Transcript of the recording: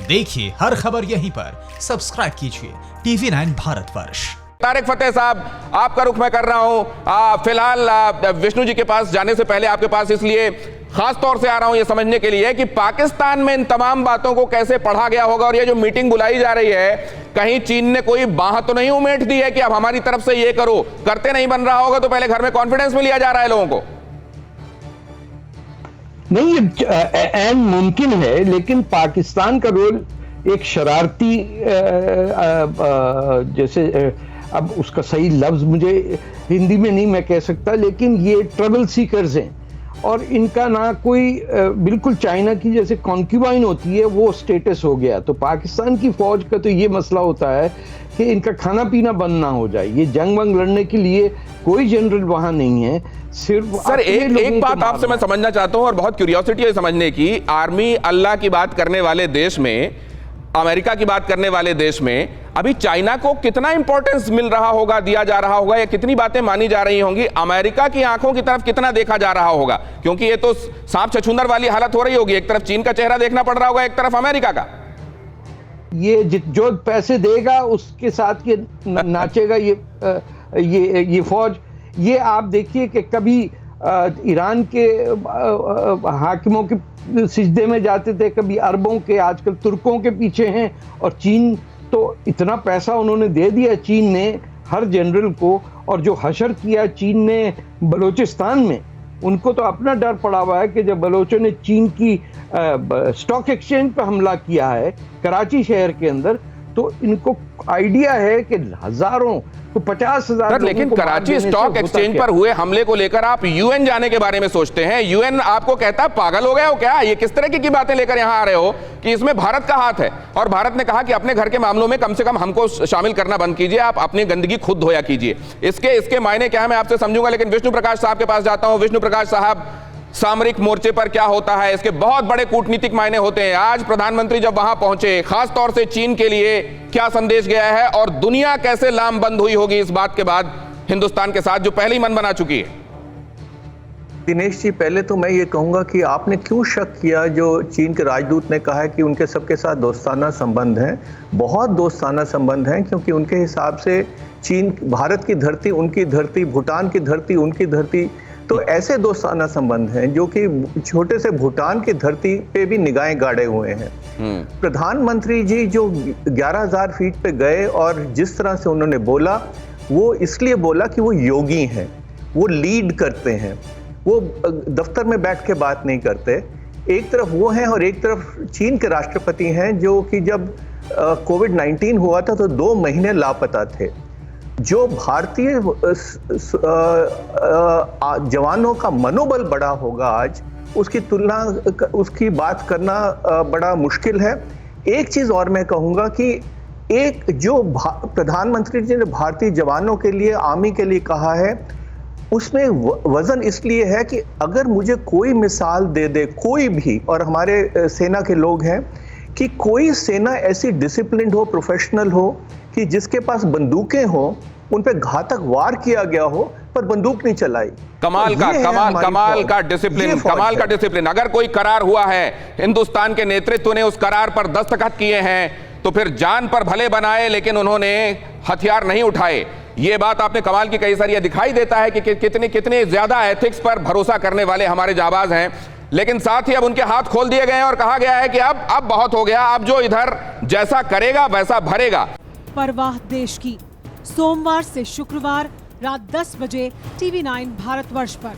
देखिए हर खबर यहीं पर, सब्सक्राइब कीजिए TV9 भारतवर्ष। तारिक फतेह साहब, आपका रुख मैं कर रहा हूं। फिलहाल विष्णु जी के पास जाने से पहले आपके पास इसलिए खास तौर से आ रहा हूं यह समझने के लिए कि पाकिस्तान में इन तमाम बातों को कैसे पढ़ा गया होगा, और ये जो मीटिंग बुलाई जा रही है, कहीं चीन ने कोई बाह तो नहीं उमेट दी है कि अब हमारी तरफ से ये करो, करते नहीं बन रहा होगा तो पहले घर में कॉन्फिडेंस में लिया जा रहा है लोगों को? नहीं, ये मुमकिन है, लेकिन पाकिस्तान का रोल एक शरारती जैसे अब उसका सही लफ्ज मुझे हिंदी में नहीं मैं कह सकता, लेकिन ये ट्रबल सीकर्स हैं और इनका ना कोई बिल्कुल चाइना की जैसे कॉन्क्यूबाइन होती है वो स्टेटस हो गया। तो पाकिस्तान की फौज का तो ये मसला होता है कि इनका खाना पीना बंद ना हो जाए। ये जंग वंग लड़ने के लिए कोई जनरल वहां नहीं है, सिर्फ सर एक बात आपसे मैं समझना चाहता हूं और बहुत क्यूरियोसिटी है समझने की। आर्मी अल्लाह की बात करने वाले देश में, अमेरिका की बात करने वाले देश में अभी चाइना को कितना इंपॉर्टेंस मिल रहा होगा, दिया जा रहा होगा, या कितनी बातें मानी जा रही होंगी? अमेरिका की आंखों की तरफ कितना देखा जा रहा होगा? क्योंकि ये तो सांप छछूंदर वाली हालत हो रही होगी, एक तरफ चीन का चेहरा देखना पड़ रहा होगा, एक तरफ अमेरिका का। ये जो पैसे देगा उसके साथ ये नाचेगा ये फौज। ये आप देखिए कि कभी ईरान के हाकिमों के सिजदे में जाते थे, कभी अरबों के, आजकल तुर्कों के पीछे हैं। और चीन तो इतना पैसा उन्होंने दे दिया चीन ने हर जनरल को, और जो हशर किया चीन ने बलूचिस्तान में, उनको तो अपना डर पड़ा हुआ है कि जब बलोचों ने चीन की स्टॉक एक्सचेंज पर हमला किया है कराची शहर के अंदर, तो इनको आइडिया है कि हजारों तो 50,000। लेकिन कराची स्टॉक एक्सचेंज पर हुए हमले को लेकर आप यूएन जाने के बारे में सोचते हैं। यूएन आपको कहता है पागल हो गए हो क्या? ये किस तरह की बातें लेकर यहां आ रहे हो कि इसमें भारत का हाथ है? और भारत ने कहा कि अपने घर के मामलों में कम से कम हमको शामिल करना बंद कीजिए, आप अपनी गंदगी खुद धोया कीजिए। इसके मायने क्या है मैं आपसे समझूंगा, लेकिन विष्णु प्रकाश साहब के पास जाता हूं। विष्णु प्रकाश साहब, सामरिक मोर्चे पर क्या होता है, इसके बहुत बड़े कूटनीतिक मायने होते हैं। आज प्रधानमंत्री जब वहां पहुंचे, खास तौर से चीन के लिए क्या संदेश गया है, और दुनिया कैसे लामबंद हुई होगी इस बात के बाद हिंदुस्तान के साथ, जो पहले ही मन बना चुकी है? दिनेश जी, पहले तो मैं ये कहूंगा कि आपने क्यों शक किया जो चीन के राजदूत ने कहा है कि उनके सबके साथ दोस्ताना संबंध हैं। बहुत दोस्ताना संबंध हैं, क्योंकि उनके हिसाब से चीन भारत की धरती उनकी धरती, भूटान की धरती उनकी धरती, तो ऐसे दोस्ताना संबंध हैं जो कि छोटे से भूटान की धरती पे भी निगाहें गाड़े हुए हैं। प्रधानमंत्री जी जो 11,000 फीट पे गए और जिस तरह से उन्होंने बोला, वो इसलिए बोला कि वो योगी हैं, वो लीड करते हैं, वो दफ्तर में बैठ के बात नहीं करते। एक तरफ वो हैं और एक तरफ चीन के राष्ट्रपति हैं जो कि जब कोविड-19 हुआ था तो 2 महीने लापता थे। जो भारतीय जवानों का मनोबल बढ़ा होगा आज, उसकी तुलना, उसकी बात करना बड़ा मुश्किल है। एक चीज और मैं कहूंगा कि एक जो प्रधानमंत्री जी ने भारतीय जवानों के लिए, आर्मी के लिए कहा है, उसमें वजन इसलिए है कि अगर मुझे कोई मिसाल दे दे कोई भी, और हमारे सेना के लोग हैं, कि कोई सेना ऐसी डिसिप्लिन्ड हो, प्रोफेशनल हो, कि जिसके पास बंदूकें हो, उन पे घातक वार किया गया हो पर बंदूक नहीं चलाई। कमाल का डिसिप्लिन। अगर कोई करार हुआ है, हिंदुस्तान के नेतृत्व ने उस करार पर दस्तखत किए हैं, तो फिर जान पर भले बनाए लेकिन उन्होंने हथियार नहीं उठाए। ये बात आपने कमाल की कही सर। ये दिखाई देता है कि कितने ज्यादा एथिक्स पर भरोसा करने वाले हमारे जाबाज हैं। लेकिन साथ ही अब उनके हाथ खोल दिए गए हैं और कहा गया है कि अब बहुत हो गया, अब जो इधर जैसा करेगा वैसा भरेगा। परवाह देश की, सोमवार से शुक्रवार रात 10 बजे TV9 भारतवर्ष पर।